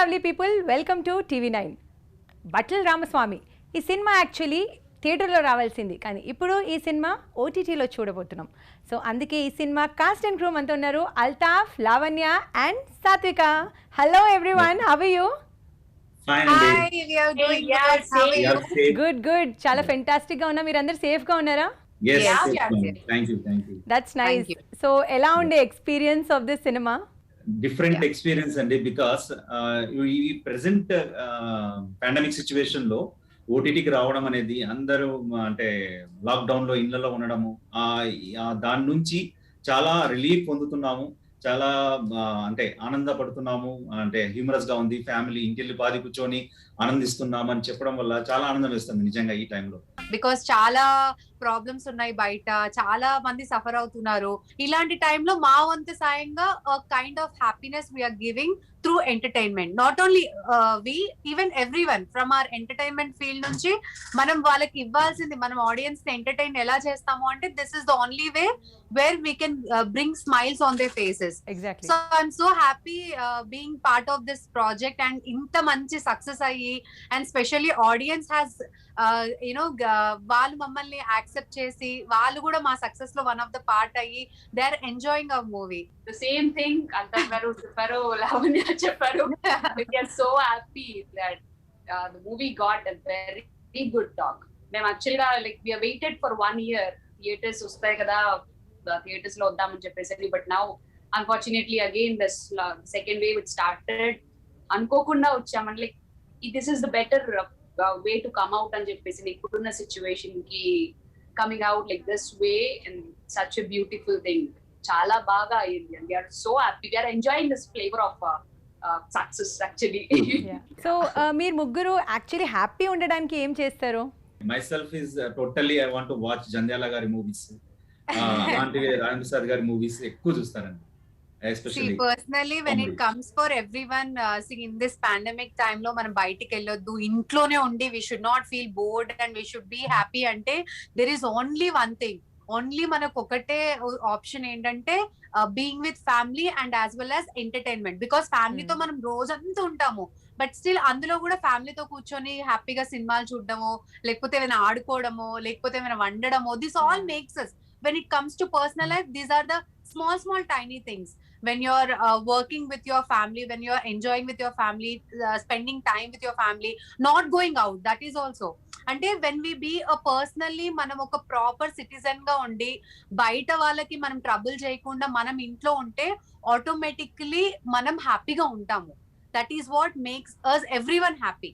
Lovely people, welcome to TV9. బట్టల రామస్వామి ఈ cinema actually థియేటర్లో రావాల్సింది, కానీ ఇప్పుడు ఈ సినిమా OTTలో చూడబోతున్నాం. సో అందుకే ఈ సినిమా కాస్ట్ అండ్ క్రూ అంతా ఉన్నారు. Altaf, Lavanya and Sathvika. Hello everyone, how are you? Good good, చాలా ఫెంటాస్టిక్ గా ఉన్నా. మీరు అందరు సేఫ్ గా ఉన్నారా? That's nice. సో ఎలా ఉండే experience of this cinema? Different experience అండి, బికాస్ ఈ ప్రెసెంట్ పాండమిక్ సిచ్యువేషన్ లో ఓటీటీకి రావడం అనేది అందరూ అంటే లాక్డౌన్ లో ఇళ్లలో ఉండడము, దాని నుంచి చాలా రిలీఫ్ పొందుతున్నాము. చాలా అంటే ఆనందపడుతున్నాము. అంటే హ్యూమరస్ గా ఉంది. ఫ్యామిలీ ఇంటిల్లి పాది కూర్చొని ఆనందిస్తున్నాము అని చెప్పడం వల్ల చాలా ఆనందం వేస్తుంది నిజంగా ఈ టైంలో. బికాస్ చాలా ప్రాబ్లమ్స్ ఉన్నాయి, బయట చాలా మంది సఫర్ అవుతున్నారు. ఇలాంటి టైంలో మా వంతు సాయంగా kind of happiness we're giving through entertainment. Not only we, even everyone from our entertainment field నుంచి మనం వాళ్ళకి ఇవ్వాల్సింది, మనం ఆడియన్స్ ని ఎంటర్టైన్ ఎలా చేస్తాము అంటే this is the only way where we can bring smiles on their faces. Exactly. So I'm so happy being part of this project and inta manchi success ayi, and especially audience has వాళ్ళు మమ్మల్ని accept చేసి వాళ్ళు కూడా మా success లో one of the part అయ్యి they are enjoying our movie. The same thing Altaaf garu చెప్పారు, లావణ్య చెప్పారు. We are so happy that the movie got a very good talk. మేము యాక్చువల్ గా like we have waited for 1 year. Theatres వస్తాయి కదా, theatres లో వద్దామని చెప్పేసి, but now unfortunately again this second wave it started. అనుకోకుండా వచ్చామని like this is the better way to come out అని చెప్పేసి, ఇప్పుడున్న సిచ్యువేషన్ కి coming out like this way and such a beautiful thing. చాలా బాగా అయ్యింది and we're so happy, we're enjoying this flavour of success actually. So మీరు ముగ్గురు actually happy ఉండడానికి ఏం చేస్తారు? myself is totally I want to watch Jandhyala గారి movies, అలాంటి రామ్ ప్రసాద్ గారి మూవీస్ ఎక్కువ చూస్తారండి. See, personally when it comes for everyone, see in this pandemic time లో మనం బయటికి వెళ్ళొద్దు, ఇంట్లోనే ఉండి we should not feel bored and we should be happy అంటే there is only one thing, only మనకు ఒకటే ఆప్షన్ ఏంటంటే being with family and as well as entertainment. Because ఫ్యామిలీతో మనం రోజంతా ఉంటాము, బట్ స్టిల్ అందులో కూడా ఫ్యామిలీతో కూర్చొని హ్యాపీగా సినిమాలు చూడడమో, లేకపోతే ఏమైనా ఆడుకోవడమో, లేకపోతే ఏమైనా వండడమో, this all makes us. when it comes to personal life, these are the small tiny things. When you're working with your family, when you're enjoying with your family, spending time with your family, not going out, that is also అంటే when we be a personally మనం ఒక proper citizen గా ఉండి బయట వాళ్ళకి మనం trouble చేయకుండా మనం ఇంట్లో ఉంటే ఆటోమేటికలీ మనం హ్యాపీగా ఉంటాము. That is what makes us everyone happy.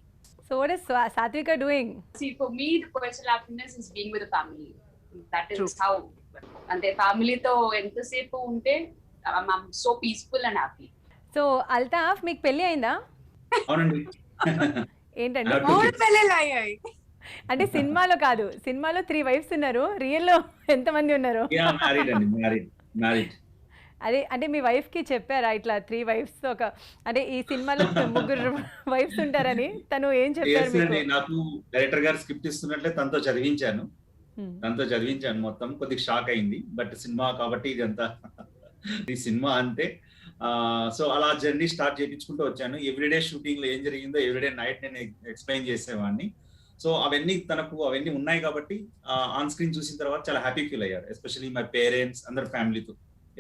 So what is Satvika doing? See, for me the personal happiness is being with the family. That is True. How అంటే ఫ్యామిలీతో ఎంతసేపు ఉంటే I'm so peaceful and happy. So Altaf, మీకు పెళ్లి అయిందా? అవునండి. ఏంటండి 3 పెళ్ళిళ్ళు అయ్యాయి? అంటే సినిమాలో కాదు, సినిమాలో 3 wives ఉన్నారు, రియల్ లో ఎంత మంది ఉన్నారు? అదే అంటే మీ వైఫ్ కి చెప్పారా ఇట్లా 3 wives ఒక అంటే ఈ సినిమాలో 3 wives ఉంటారని? తను ఏం చెప్పారు మీకు? నాకు డైరెక్టర్ గారు స్క్రిప్ట్ ఇస్తున్నట్లే తనతో చదివించాను మొత్తం. కొద్దిగా షాక్ అయింది, బట్ సినిమా కాబట్టి ఇదంతా ఈ సినిమా అంతే. సో అలా జర్నీ స్టార్ట్ చేయించుకుంటూ వచ్చాను. ఎవ్రీడే షూటింగ్ లో ఏం జరిగిందో ఎవ్రీడే నైట్ నేను ఎక్స్ప్లెయిన్ చేసేవాడిని. సో అవన్నీ అవన్నీ ఉన్నాయి కాబట్టి ఆన్ స్క్రీన్ చూసిన తర్వాత చాలా హ్యాపీ ఫీల్ అయ్యారు, ఎస్పెషల్లీ మై పేరెంట్స్, అందరు ఫ్యామిలీతో,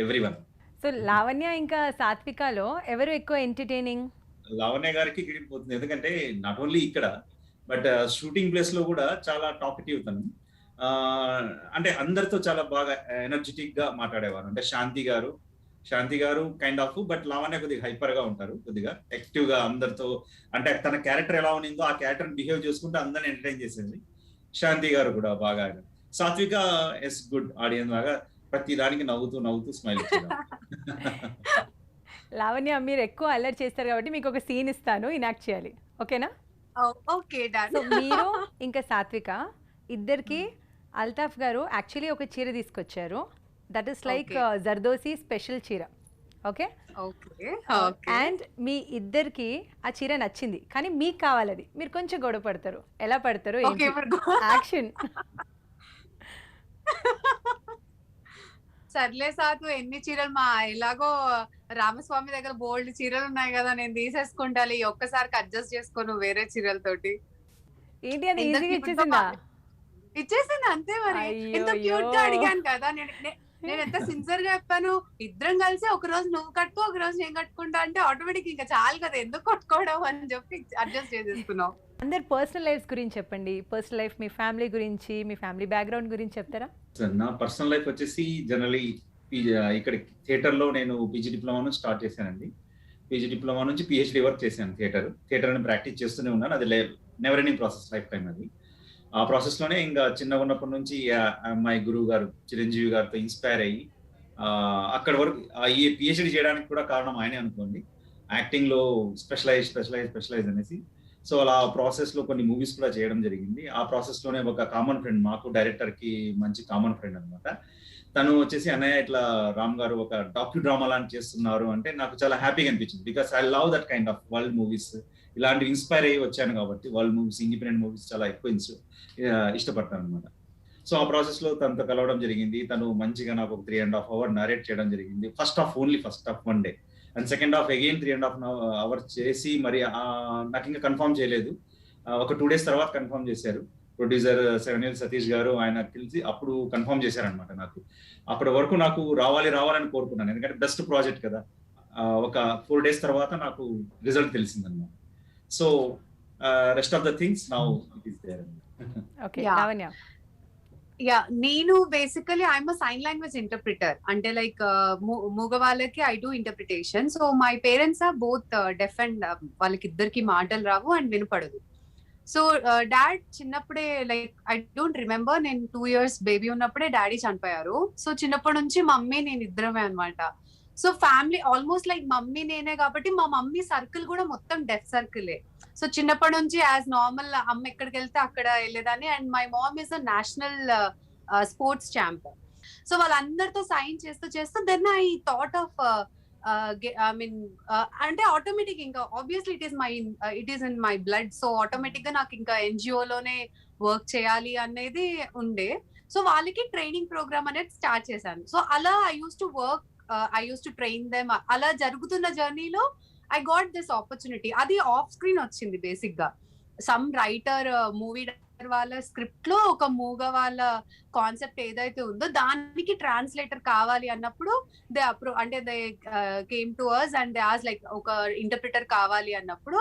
ఎవ్రీవన్. సో లావణ్య ఇంకా సాత్వికలో ఎవరు ఎక్కువ ఎంటర్టైనింగ్? లావణ్య గారికి క్రెడిట్ పోతుంది, ఎందుకంటే నాట్ ఓన్లీ ఇక్కడ బట్ షూటింగ్ ప్లేస్ లో కూడా చాలా టాపిటివ్ తను. అంటే అందరితో చాలా బాగా ఎనర్జెటిక్ గా మాట్లాడేవారు. అంటే శాంతి గారు కైండ్ ఆఫ్, బట్ లావణ్య కొద్దిగా హైపర్ గా ఉంటారు, కొద్దిగా యాక్టివ్ గా అందరితో. అంటే తన క్యారెక్టర్ ఎలా ఉన్నిందో ఆ క్యారెక్టర్ బిహేవ్ చేసుకుంటూ అందరిని ఎంటర్టైన్ చేసేది. శాంతి గారు కూడా బాగా. సాత్విక ఇస్ గుడ్ ఆడియన్స్ లాగా, ప్రతి దానికి నవ్వుతూ స్మైల్ ఇచ్చేది. లావణ్య, మీరు ఎక్కువ అల్లరి చేస్తారు కాబట్టి మీకు ఒక సీన్ ఇస్తాను, ఇనాక్ట్ చేయాలి, ఓకేనా? Okay done. సో మీరు ఇంకా సాత్విక ఇద్దరికి అల్తాఫ్ గారు యాక్చువల్లీ ఒక చీర తీసుకొచ్చారు. That is like zardozi special చీర, ఓకే? అండ్ మీ ఇద్దరికి ఆ చీర నచ్చింది, కానీ మీకు కావాలది. మీరు కొంచెం గొడవ పడతారు, ఎలా పడతారు? యాక్షన్. సర్లే సాకు ఎన్ని చీరలు మా ఎలాగో రామస్వామి దగ్గర బోల్డ్ చీరలు ఉన్నాయి కదా, నేను తీసేసుకుంటాలి, ఒక్కసారికి అడ్జస్ట్ చేసుకోను వేరే చీరలతోటి. ఏంటి అది ఎంత ఈజీగా cute గా ఇచ్చేసిందా? ఇచ్చేసింది అంతే మరి. ఎంత క్యూట్ గా అయ్యో అడిగాను కదా, నేను ఎంత సిన్సియర్ గా చెప్పాను. ఇద్దరం కలిసి ఒక రోజు నువ్వు కట్టుకో, ఒక రోజు నేను కట్టుకుంటా అంటే ఆటోమేటిక్ ఇంకా చాలు కదా, ఎందుకు కొట్టుకోవడం అని చెప్పి అడ్జస్ట్ చేసేసుకున్నాం. అందరు పర్సనల్ లైఫ్స్ గురించి చెప్పండి. పర్సనల్ లైఫ్, మీ ఫ్యామిలీ గురించి, మీ ఫ్యామిలీ బ్యాక్గ్రౌండ్ గురించి చెప్తారా? నా పర్సనల్ లైఫ్ వచ్చేసి జనరలీ ఇక్కడ థియేటర్లో నేను పీజీ డిప్లొమా నుంచి స్టార్ట్ చేశానండి. పీజీ డిప్లొమా నుంచి పిహెచ్డి వర్క్ చేశాను. థియేటర్ అని ప్రాక్టీస్ చేస్తూనే ఉన్నాను. అది never ending process, life time అది. ఆ ప్రాసెస్లోనే ఇంకా చిన్నగా ఉన్నప్పటి నుంచి మా గురువు గారు చిరంజీవి గారితో ఇన్స్పైర్ అయ్యి అక్కడి వరకు ఈ పిహెచ్డి చేయడానికి కూడా కారణం ఆయనే అనుకోండి. యాక్టింగ్లో స్పెషలైజ్ అనేసి. సో అలా ప్రాసెస్లో కొన్ని మూవీస్ కూడా చేయడం జరిగింది. ఆ ప్రాసెస్లోనే ఒక కామన్ ఫ్రెండ్, మాకు డైరెక్టర్కి మంచి కామన్ ఫ్రెండ్ అనమాట. తను వచ్చేసి అన్నయ్య ఇట్లా రామ్ గారు ఒక డాక్యూ డ్రామా లాంటి చేస్తున్నారు అంటే నాకు చాలా హ్యాపీగా అనిపించింది. Because I love that kind of world movies. ఇలాంటివి ఇన్స్పైర్ అయ్యి వచ్చాను కాబట్టి వరల్డ్ మూవీస్, ఇండిపెండెంట్ మూవీస్ చాలా ఎక్కువ ఇష్టపడతాను అనమాట. సో ఆ ప్రాసెస్లో తనతో కలవడం జరిగింది. తను మంచిగా నాకు ఒక 3.5 hours నరేట్ చేయడం జరిగింది. First half 1 day and second half again 3.5 hours చేసి మరి నాకు ఇంకా కన్ఫర్మ్ చేయలేదు. ఒక 2 days తర్వాత కన్ఫర్మ్ చేశారు. ప్రొడ్యూసర్ సెవెనిల్ సతీష్ గారు, ఆయన తెలిసి అప్పుడు కన్ఫర్మ్ చేశారనమాట. నాకు అప్పటి వరకు నాకు రావాలని కోరుకున్నాను, ఎందుకంటే బెస్ట్ ప్రాజెక్ట్ కదా. ఒక 4 days తర్వాత నాకు రిజల్ట్ తెలిసిందన్నమాట. So rest of the things now it is there. Okay, Yeah. Lavanya. Yeah, నేను basically I'm sign language interpreter. అంటే లైక్ మూగ వాళ్ళకి I do interpretation. So my parents are both deaf and వాళ్ళకి ఇద్దరికి మాటలు రావు అండ్ వినపడదు. సో డాడ్ చిన్నప్పుడే, లైక్ ఐ డోంట్ రిమెంబర్, నేను 2 years బేబీ ఉన్నప్పుడే డాడీ చనిపోయారు. సో చిన్నప్పటి నుంచి మమ్మీ నేను ఇద్దరమే అనమాట. So family almost like mummy నేనే కాబట్టి మా మమ్మీ సర్కిల్ కూడా మొత్తం డెఫ్ సర్కిలే. సో చిన్నప్పటి నుంచి యాజ్ నార్మల్ అమ్మ ఎక్కడికి వెళ్తే అక్కడ వెళ్ళేదాన్ని. And my mom is a national sports champ. So వాళ్ళందరితో సైన్ చేస్తూ then I thought of I mean అంటే ఆటోమేటిక్ ఇంకా obviously it is in my blood. So automatic గా నాకు ఇంకా ఎన్జిఓలోనే వర్క్ చేయాలి అనేది ఉండే. సో వాళ్ళకి ట్రైనింగ్ ప్రోగ్రామ్ అనేది స్టార్ట్ చేశాను. సో అలా I use to work, I use to train them. అలా జరుగుతున్న జర్నీలో ఐ గాట్ దిస్ ఆపర్చునిటీ. అది ఆఫ్ స్క్రీన్ వచ్చింది బేసిక్ గా. సమ్ రైటర్, మూవీ డైరెక్టర్ వాళ్ళ స్క్రిప్ట్ లో ఒక మూగ వాళ్ళ కాన్సెప్ట్ ఏదైతే ఉందో దానికి ట్రాన్స్లేటర్ కావాలి అన్నప్పుడు they came to us and they ask like ఒక ఇంటర్ప్రిటర్ కావాలి అన్నప్పుడు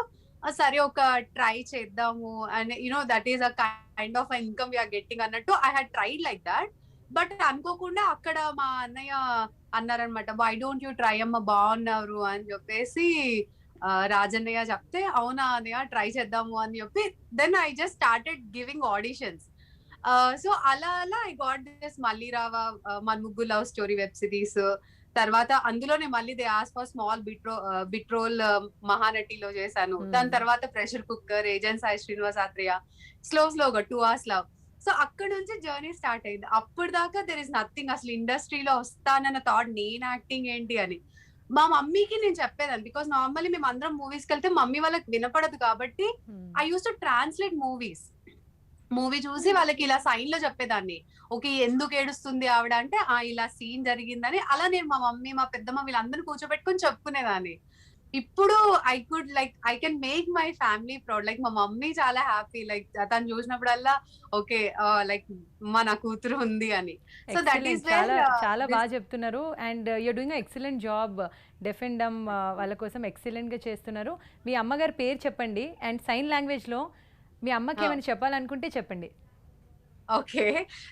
సరే ఒక ట్రై చేద్దాము and that is a kind of income we're getting అన్నట్టు I had tried like that. But అనుకోకుండా అక్కడ మా అన్నయ్య అన్నారనమాట, వై డోంట్ యూ ట్రై అమ్మ, బాగున్నారు అని చెప్పేసి రాజన్నయ్య చెప్తే, అవునా అన్నయ్య ట్రై చేద్దాము అని చెప్పి then I just started giving auditions. So అలా I got this Malli Raava, మన ముగ్గు లవ్ స్టోరీ వెబ్ సిరీస్. తర్వాత అందులోనే మళ్ళీ they ask for small bit role మహానటిలో చేశాను. దాని తర్వాత pressure cooker, agent Sai Srinivas Athreya, స్లోగా 2 hours లవ్. సో అక్కడ నుంచి జర్నీ స్టార్ట్ అయింది. అప్పుడు దాకా దెర్ ఇస్ నథింగ్. అసలు ఇండస్ట్రీలో వస్తానన్న థాట్, నేను యాక్టింగ్ ఏంటి అని మా మమ్మీకి నేను చెప్పేదాన్ని. బికాస్ నార్మల్లీ మేము అందరం మూవీస్కి వెళ్తే మమ్మీ వాళ్ళకి వినపడదు కాబట్టి I use to translate movie చూసి వాళ్ళకి ఇలా సైన్ లో చెప్పేదాన్ని. ఓకే, ఎందుకు ఏడుస్తుంది ఆవిడ అంటే ఇలా సీన్ జరిగిందని. అలా నేను మా మమ్మీ, మా పెద్దమ్మ వీళ్ళందరినీ కూర్చోబెట్టుకుని చెప్పుకునేదాన్ని. ఇప్పుడు I can make my family proud. Like మా మమ్మీ చాలా హ్యాపీ, లైక్ తను చూసినప్పుడల్లా ఓకే లైక్ నా కూతురు ఉంది అని. సో దట్ ఈస్ చాలా బాగా చెప్తున్నారు. And you're doing excellent job. Deaf and dumb వాళ్ళ కోసం ఎక్సలెంట్ గా చేస్తున్నారు. మీ అమ్మగారి పేరు చెప్పండి అండ్ సైన్ లాంగ్వేజ్ లో మీ అమ్మకి ఏమైనా చెప్పాలనుకుంటే చెప్పండి. ఓకే,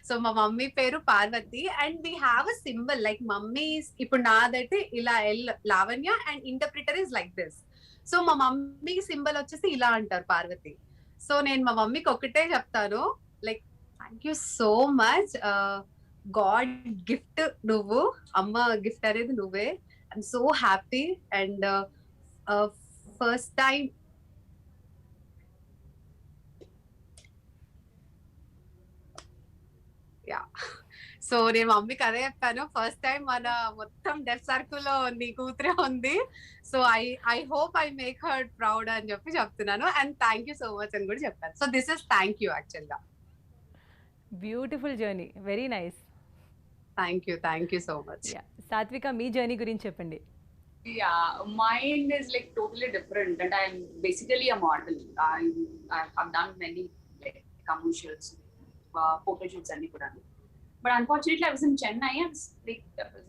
సో మా మమ్మీ పేరు Parvathi and we have a symbol like mummy. ఇప్పుడు నాదైతే ఇలా Lavanya and interpreter is like this. So మా మమ్మీ సింబల్ వచ్చేసి ఇలా అంటారు, పార్వతి. సో నేను మా మమ్మీకి ఒకటే చెప్తాను, like thank you so much, God gift నువ్వు, అమ్మ గిఫ్ట్ అనేది నువ్వే. I'm so happy. And first time so నేను మమ్మీకి అదే చెప్పాను, ఫస్ట్ టైం మన మొత్తం డెఫ్ సర్కిల్ లో నీ కూతురే ఉంది. So I hope I make her proud అని చెప్పి చెప్తున్నాను. And thank you so much అని కూడా చెప్పాను. So this is thank you actual గా. Beautiful journey, very nice. Thank you so much. Satvika మీ జర్నీ గురించి చెప్పండి. Yeah, mine is like totally different, and I'm basically a model. I've done many like commercials, photo shoots and kuda. But unfortunately, I was in Chennai. I was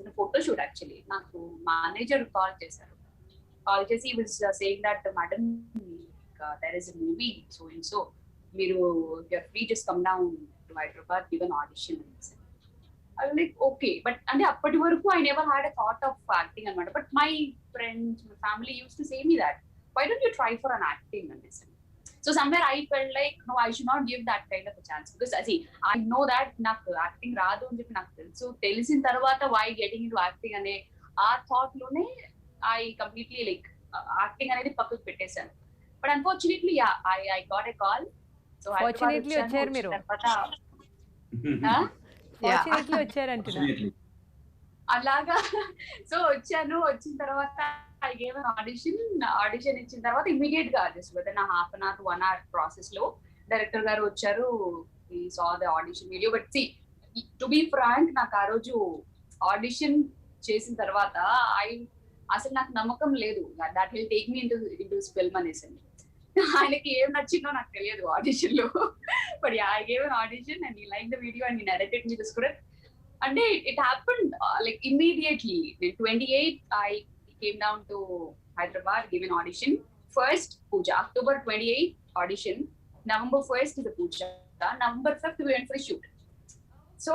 in a photo shoot actually. Naku manager call chesaru. Call chesi he was saying that madam, there is a movie so and so. If you're free, just come down to Hyderabad, give an audition. I was like, okay, but and appadi varaku I never had a thought of acting and but my friends, my family used to say me that, why don't you try for an acting and this. So somewhere I felt like, no, I should not give that kind of a chance, because I know that నాకు acting రాదు అని చెప్పి నాకు తెలుసు. తెలిసిన తర్వాత why getting into acting అనే ఆ థాట్ లోనే I completely like acting అనేది పక్కకు పెట్టేశాను. But unfortunately, yeah, I got a call. So Fortunately వచ్చారు మీరు. ఫార్చునేట్లీ వచ్చారంటున్నా. అలాగా సో వచ్చాను. వచ్చిన తర్వాత ఐ గేవ్ అన్ ఆడిషన్ ఇచ్చిన తర్వాత ఇమీడియట్ గా just within half an hour to 1 hour process లో డైరెక్టర్ గారు వచ్చారు. He saw the audition video. But see to be frank, నాకు ఆ రోజు ఆడిషన్ చేసిన తర్వాత అసలు నాకు నమ్మకం లేదు that will take me into film అనేసి. ఆయనకి ఏం నచ్చిందో నాకు తెలియదు ఆడిషన్ లో. But I gave an audition and he like the video and he narrated me the script. అంటే it happened like immediately. 28 I came down to Hyderabad, gave an audition. First puja, October 28 audition, November 1st is the puja, November 5th we went for a shoot. So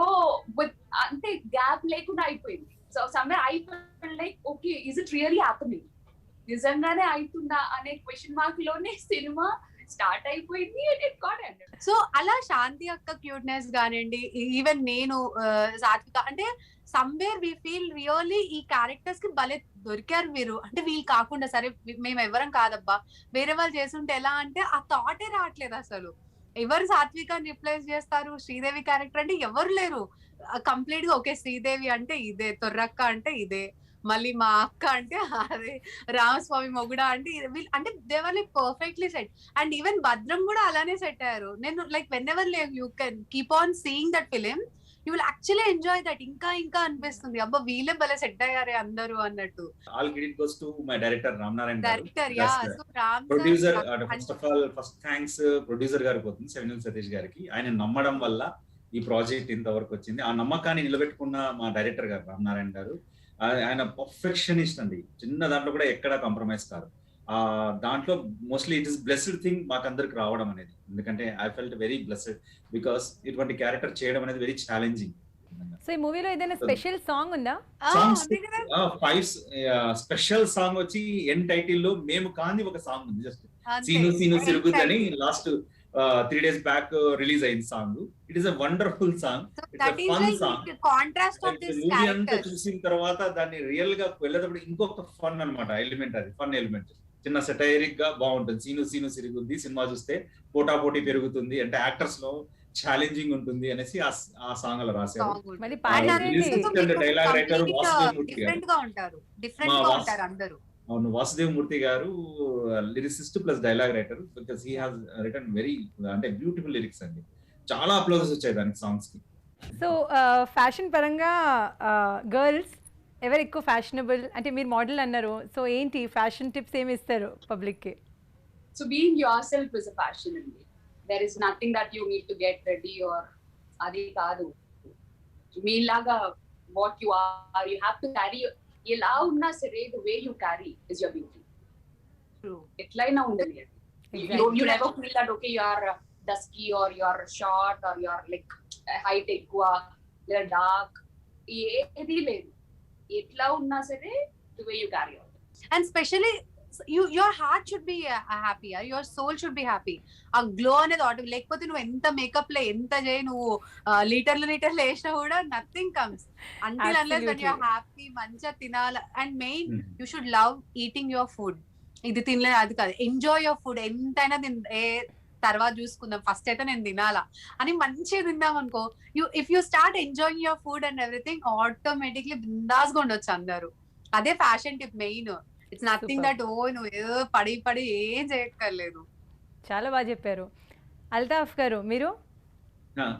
with ante gap lekunda అయిపోయింది. So somewhere I felt like, okay, is it really happening? నిజంగానే అవుతుందా అనే question mark లోనే cinema start అయిపోయింది and it got ended. So అలా శాంతి అక్క cuteness కానివ్వండి, even నేను సాత్విక, అంటే సమ్వేర్ వి ఫీల్ రియల్లీ ఈ క్యారెక్టర్స్ కి భలే దొరికారు వీరు. అంటే వీళ్ళు కాకుండా సరే మేము ఎవరం కాదబ్బా, వేరే వాళ్ళు చేస్తుంటే ఎలా అంటే ఆ థాటే రావట్లేదు అసలు. ఎవరు సాత్వికాన్ని రిప్లేస్ చేస్తారు? శ్రీదేవి క్యారెక్టర్ అంటే ఎవరు లేరు. కంప్లీట్ గా ఓకే, శ్రీదేవి అంటే ఇదే, తొర్రక్క అంటే ఇదే, మళ్ళీ మా అక్క అంటే అదే, రామస్వామి మొగుడ అంటే అంటే they were like perfectly set. And even Bhadram కూడా అలానే సెట్ అయ్యారు. నేను like whenever you can keep on seeing that film, you will actually enjoy that. ఇంకా ఇంకా అనిపిస్తుంది అబ్బా వీళ్ళే భలే సెట్ అయ్యారే అందరూ అన్నట్టు. All credit goes to my director Ramanarayana garu. Director yeah. So Ram producer, first of all first thanks producer గారికి పోతుంది, సెవెన్యూల్ సతీష్ గారికి. ఆయన నమ్మడం వల్ల ఈ ప్రాజెక్ట్ ఇంతవరకు వచ్చింది. ఆ నమ్మకాన్ని నిలబెట్టుకున్న మా డైరెక్టర్ గారు రామనారాయణ గారు. ఆయన పర్ఫెక్షనిస్ట్ అండి. చిన్న దాంట్లో కూడా ఎక్కడ కాంప్రమైజ్ కాదు. దాంట్లో mostly it is blessed thing మాకందరికి రావడం అనేది. ఎందుకంటే I felt very blessed because ఇటువంటి క్యారెక్టర్ చేయడం అనేది వెరీ ఛాలెంజింగ్. సో ఈ మూవీలో ఏదైనా స్పెషల్ సాంగ్ ఉందా? స్పెషల్ సాంగ్ వచ్చి ఎండ్ టైటిల్ లో మేము కాని ఒక సాంగ్ ఉంది. జస్ట్ సీను సీను సిరుగుద్ది అని లాస్ట్ 3 days బ్యాక్ రిలీజ్ అయింది song. It is a wonderful song. It's a fun song. Contrast of this movie అంతా క్యారెక్టర్ చూసిన తర్వాత దాన్ని రియల్ గా వెళ్ళేటప్పుడు ఇంకొక ఫన్ అన్నమాట ఎలిమెంట్. అది ఫన్ ఎలిమెంట్, చిన్న సెటైరిక్ గా బాగుంటుంది. సీను సీను సిరుగుద్ది సినిమా చూస్తే పోటా పోటీ పెరుగుతుంది అంటే యాక్టర్స్ లో ఛాలెంజింగ్ ఉంటుంది అనేసి ఆ సాంగ్ అలా రాశారు. మరి పాడారండి. డైలాగ్ రైటర్ వాసుదేవ్ మూర్తి గారు. డిఫరెంట్ గా ఉంటారు, డిఫరెంట్ గా ఉంటారు అందరూ. అవును, వాసుదేవ్ మూర్తి గారు lyricist plus dialogue writer. Because he has written very అంటే బ్యూటిఫుల్ లిరిక్స్ అండి. చాలా అప్లోజెస్ వచ్చాయి దానికి సాంగ్స్ కి. సో ఫ్యాషన్ పరంగా గర్ల్స్ ఎవరు ఎక్కువ ఫ్యాషనబుల్? అంటే మీరు మోడల్ అన్నారు, సో ఏంటి ఫ్యాషన్ టిప్స్ ఏమి ఇస్తారు పబ్లిక్ కి? So being yourself is a passion in me. There is nothing that you need to get ready or adi kaadu. మీలాగా what you are, you have to carry. ఎలా ఉన్నా సరే the way you carry is your beauty. True. ఎట్లయినా ఉండని. You never feel that okay you are dusky or you are short or you are like height ఎక్కువ లేదా dark. ఏది లేదు. ఎట్లా ఉన్నా సరే the way you carry on. And especially your heart should be happy, your soul should be happy. ఆ glow అనేది auto. లేకపోతే నువ్వు ఎంత మేకప్ లో ఎంత చేయి, నువ్వు లీటర్లు వేసినా కూడా nothing comes until unless when you are happy. మంచిగా తినాలి. And main you should love eating your food. ఇది తినలేదు అది కాదు, ఎంజాయ్ యువర్ ఫుడ్. ఎంతైనా తర్వాత చూసుకుందాం, ఫస్ట్ అయితే నేను తినాలా అని మంచిగా తిందాం అనుకో. If you start enjoying your food and everything, automatically బిందాస్ గా ఉండొచ్చు అందరూ. అదే fashion tip main. It's nothing that ఓ నువ్వు ఏదో పడి ఏం చేయక్కర్లేదు. చాలా బాగా చెప్పారు. అల్తాఫ్ గారు మీరు?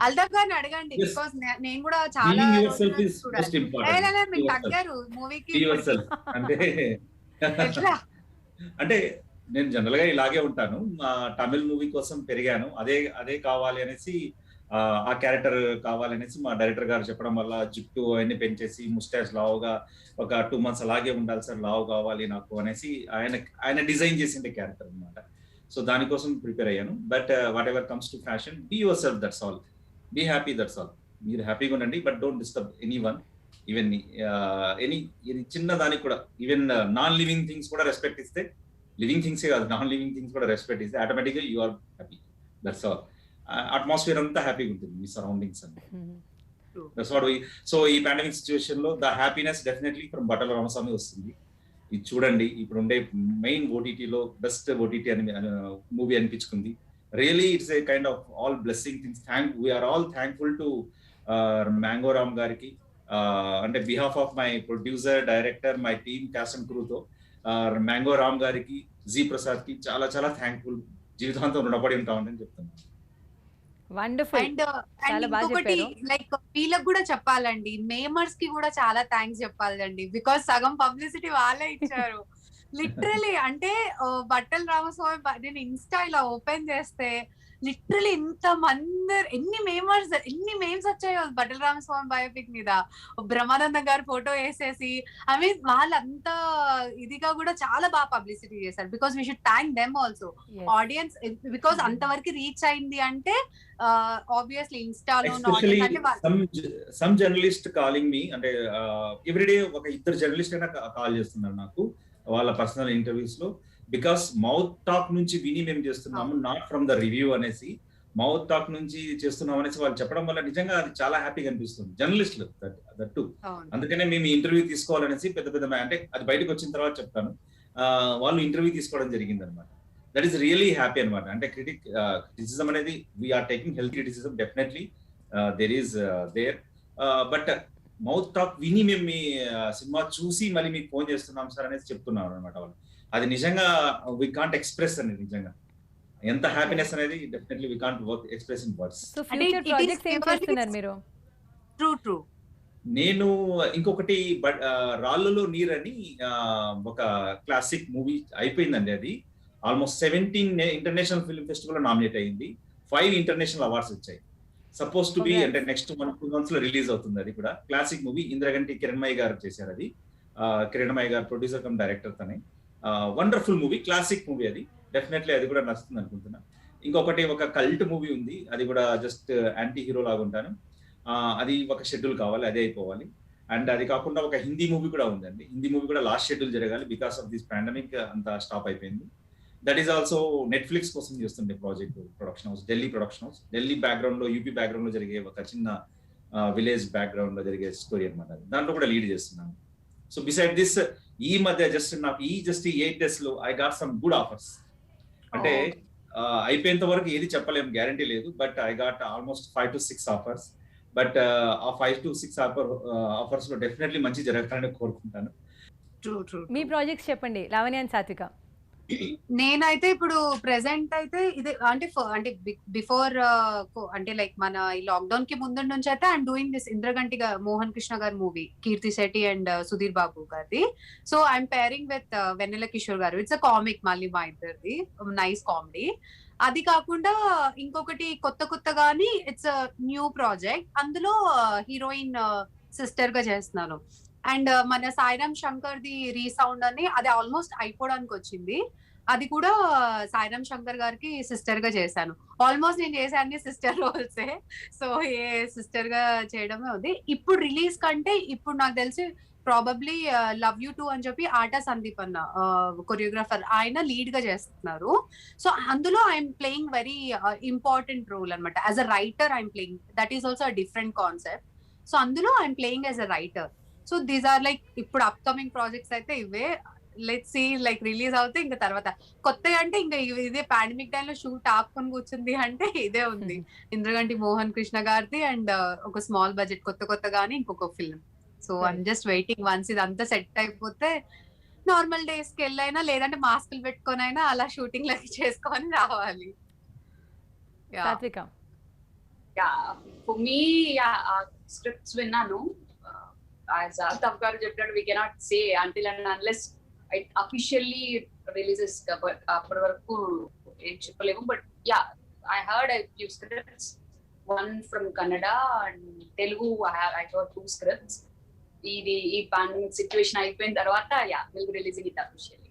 అల్తాఫ్ గారిని అడగండి, Yes. బికాస్ నేను కూడా చాలా బీయింగ్ యువర్ రోజుల సెల్ఫ్ నుంచి ఇస్ చూడాలి. Most important. మీరు తగ్గారు మూవీకి. బీ యువర్ సెల్ఫ్ అంటే ఎట్లా? అంటే నేను జనరల్ గా ఇలాగే ఉంటాను. తమిళ్ మూవీ కోసం పెరిగాను. అదే కావాలి అనేసి ఆ క్యారెక్టర్ కావాలనేసి మా డైరెక్టర్ గారు చెప్పడం వల్ల జుట్టు అవన్నీ పెంచేసి ముస్టాచ్ లావుగా ఒక 2 months అలాగే ఉండాలి సార్, లావు కావాలి నాకు అనేసి ఆయన డిజైన్ చేసిండే క్యారెక్టర్ అన్నమాట. సో దానికోసం ప్రిపేర్ అయ్యాను. But whatever comes to fashion, be yourself, that's all. Be happy, that's all. మీరు హ్యాపీగా ఉండండి, but don't disturb anyone. Even ఇది చిన్న దానికి కూడా, ఈవెన్ నాన్ లివింగ్ థింగ్స్ కూడా రెస్పెక్ట్ ఇస్తే, లివింగ్ థింగ్స్ కాదు, నాన్ లివింగ్ థింగ్స్ కూడా రెస్పెక్ట్ ఇస్తే ఆటోమేటిక్గా you are happy. That's all. Atmosphere అంతా హ్యాపీగా ఉంటుంది, మీ సరౌండింగ్స్ అంతా. That's what. సో ఈ పాండమిక్ సిచ్యువేషన్ లో ద హ్యాపీనెస్ డెఫినెట్లీ ఫ్రమ్ బట్టల రామస్వామి వస్తుంది. ఇది చూడండి, ఇప్పుడు ఉండే మెయిన్ ఓటీటీలో బెస్ట్ ఓటీటీ అని మూవీ అనిపించుకుంది. Really it's a kind of all blessing things. We're all thankful to Mango Ram గారికి. అంటే behalf of my producer, director, my team, cast and క్రూతో మ్యాంగో రామ్ గారికి, జీ ప్రసాద్ కి చాలా చాలా థ్యాంక్ఫుల్. జీవితాంతం రుణపడి ఉంటామని చెప్తున్నాను. వండర్ఫుల్. అండ్ చాలా బాగా ఇంకొకటి చెప్పారు. లైక్ వీళ్ళకి కూడా చెప్పాలండి, మేమర్స్ కి కూడా చాలా థ్యాంక్స్ చెప్పాలండి, బికాస్ సగం పబ్లిసిటీ వాళ్ళే ఇచ్చారు. లిటరలీ అంటే బట్టల రామస్వామి నేను ఇన్స్టా ఇలా ఓపెన్ చేస్తే లిటరలీ ఎన్ని మేమ్స్ వచ్చాయో బట్టల రామస్వామి బయోపిక్ మీద. బ్రహ్మానందం గారు ఫోటో వేసేసి, ఐ మీన్ వాళ్ళంతా ఇదిగా కూడా చాలా బాగా పబ్లిసిటీ చేశారు. Because we should thank them also, audience, because అంతవరకు రీచ్ అయింది అంటే ఆబ్వియస్లీ ఇన్స్టాలో సమ్ జర్నలిస్ట్ కాలింగ్ మీ, అంటే ఎవ్రీడే ఒక ఇద్దరు జర్నలిస్ట్ అయినా కాల్ చేస్తున్నారు నాకు వాళ్ళ పర్సనల్ ఇంటర్వ్యూస్ లో. బికాస్ మౌత్ టాక్ నుంచి విని మేము చేస్తున్నాము, నాట్ ఫ్రమ్ ద రివ్యూ అనేసి, మౌత్ టాక్ నుంచి చేస్తున్నాం అనేసి వాళ్ళు చెప్పడం వల్ల నిజంగా అది చాలా హ్యాపీగా అనిపిస్తుంది జర్నలిస్టులు దట్టు. అందుకనే మేము ఇంటర్వ్యూ తీసుకోవాలనేసి పెద్ద అంటే అది బయటకు వచ్చిన తర్వాత చెప్తాను, వాళ్ళు ఇంటర్వ్యూ తీసుకోవడం జరిగింది అనమాట. దట్ ఈస్ రియలీ హ్యాపీ అనమాట. అంటే క్రిటిసిజం అనేది we're taking health criticism, definitely there is there. But mouth talk విని మేము మీ సినిమా చూసి మళ్ళీ మీకు ఫోన్ చేస్తున్నాం సార్ అనేసి చెప్తున్నాం అనమాట వాళ్ళు. అది నిజంగా వి కాంట్ ఎక్స్ప్రెస్ అనేది, నిజంగా ఎంత హ్యాపీనెస్ అనేది definitely we can't express in words. So future projects ఏం చేస్తున్నారు మీరు? ట్రూ నేను ఇంకొకటి రాళ్ళలో నీరు అని ఒక క్లాసిక్ మూవీ అయిపోయిందండి. అది ఆల్మోస్ట్ 17 ఇంటర్నేషనల్ ఫిల్మ్ ఫెస్టివల్ లో నామినేట్ అయింది, 5 ఇంటర్నేషనల్ అవార్డ్స్ వచ్చాయి. సపోజ్ టు బి అంటే నెక్స్ట్ 1-2 months లో రిలీజ్ అవుతుంది. అది కూడా క్లాసిక్ మూవీ. ఇంద్రగంటి కిరణ్మయ్య గారు చేశారు అది. కిరణ్మయ్య గారు ప్రొడ్యూసర్ కమ్ డైరెక్టర్ తనే. Wonderful movie, classic movie. అది డెఫినెట్లీ అది కూడా నచ్చుతుంది అనుకుంటున్నా. ఇంకొకటి ఒక కల్ట్ మూవీ ఉంది, అది కూడా జస్ట్ యాంటీ హీరో లాగా ఉంటాను. అది ఒక షెడ్యూల్ కావాలి, అదే అయిపోవాలి. అండ్ అది కాకుండా ఒక హిందీ మూవీ కూడా ఉందండి. హిందీ మూవీ కూడా లాస్ట్ షెడ్యూల్ జరగాలి, బికాస్ ఆఫ్ దిస్ పాండమిక్ అంతా స్టాప్ అయిపోయింది. దట్ ఈస్ ఆల్సో నెట్ఫ్లిక్స్ కోసం చేస్తుండే project. Production house, Delhi production house. Delhi background లో, యూపీ బ్యాక్గ్రౌండ్ లో జరిగే ఒక చిన్న విలేజ్ బ్యాక్గ్రౌండ్ లో జరిగే స్టోరీ అనమాట. దాంట్లో కూడా లీడ్ చేస్తున్నాను. సో బిసైడ్ దిస్, ఈ మధ్య నాకు ఈ 8 days లో I got some good offers. అంటే అయిపోయేంత వరకు ఏది చెప్పలేము, గ్యారంటీ లేదు. But I got almost 5 to 6 offers. But ఆ 5 to 6 ఆఫర్స్ లో డెఫినెట్లీ మంచి జరగాలని కోరుకుంటాను. మీ ప్రాజెక్ట్స్ చెప్పండి, లావణ్య అండ్ సాత్విక. నేనైతే ఇప్పుడు ప్రెసెంట్ అయితే ఇది అంటే బిఫోర్ అంటే లైక్ మన ఈ లాక్డౌన్ కి ముందు నుంచి అయితే I'm doing this Indraganti Mohan Krishna గారి మూవీ, కీర్తి శెట్టి అండ్ సుధీర్ బాబు గారిది. So I'm pairing with Vennela Kishore garu. It's a comic, మళ్ళీ మా ఇద్దరిది నైస్ కామెడీ. అది కాకుండా ఇంకొకటి కొత్తగాని ఇట్స్ అ న్యూ ప్రాజెక్ట్, అందులో హీరోయిన్ సిస్టర్ గా చేస్తున్నాను. అండ్ మన సాయిరామ్ శంకర్ ది రీసౌండ్ అని, అది ఆల్మోస్ట్ అయిపోవడానికి వచ్చింది. అది కూడా సాయిరామ్ శంకర్ గారికి సిస్టర్ గా చేశాను. ఆల్మోస్ట్ నేను చేసే అన్ని సిస్టర్ రోల్సే. సో సిస్టర్ గా చేయడమే ఉంది. ఇప్పుడు రిలీజ్ కంటే ఇప్పుడు నాకు తెలిసి ప్రాబబ్లీ లవ్ యూ 2 అని చెప్పి ఆటా సందీప్ అన్న కొరియోగ్రాఫర్, ఆయన లీడ్ గా చేస్తున్నారు. సో అందులో I'm playing very important role అనమాట. As a writer I'm playing, that is also different concept. So అందులో I'm playing as a writer. So these are like ఇప్పుడు అప్కమింగ్ ప్రాజెక్ట్స్ అయితే ఇవే. లెట్స్ సీ, లైక్ రిలీజ్ అవుతే ఇంకా తర్వాత కొత్తగా అంటే ఇంకా ఇదే పాండమిక్ టైంలో షూట్ ఆపుకొని కూర్చుంది అంటే ఇదే ఉంది, ఇంద్రగంటి మోహన్ కృష్ణ గారిది అండ్ ఒక స్మాల్ బడ్జెట్ కొత్తగానే ఇంకొక film. So I'm just waiting, once ఇదంతా సెట్ అయిపోతే నార్మల్ డేస్ కి వెళ్ళైనా లేదంటే మాస్కులు పెట్టుకొని అయినా అలా షూటింగ్ లకి చేసుకొని రావాలి. సాత్విక. ఫర్ మీ స్క్రిప్ట్స్ విన్నాను. యాజ్ అల్తాఫ్ గారు చెప్పినట్టు we cannot say until and unless it officially releases, అప్పటి వరకు ఏం చెప్పలేము. But yeah, I heard I few scripts, one from Kannada and Telugu. I got 2 scripts. ఈ pandemic situation అయిపోయిన తర్వాత we'll be releasing it officially.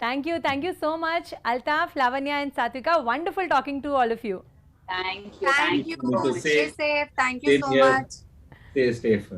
Thank you so much, Altaf, Lavanya and Satvika. Wonderful talking to all of you. Thank you. Stay safe. Thank you so much. Stay safe.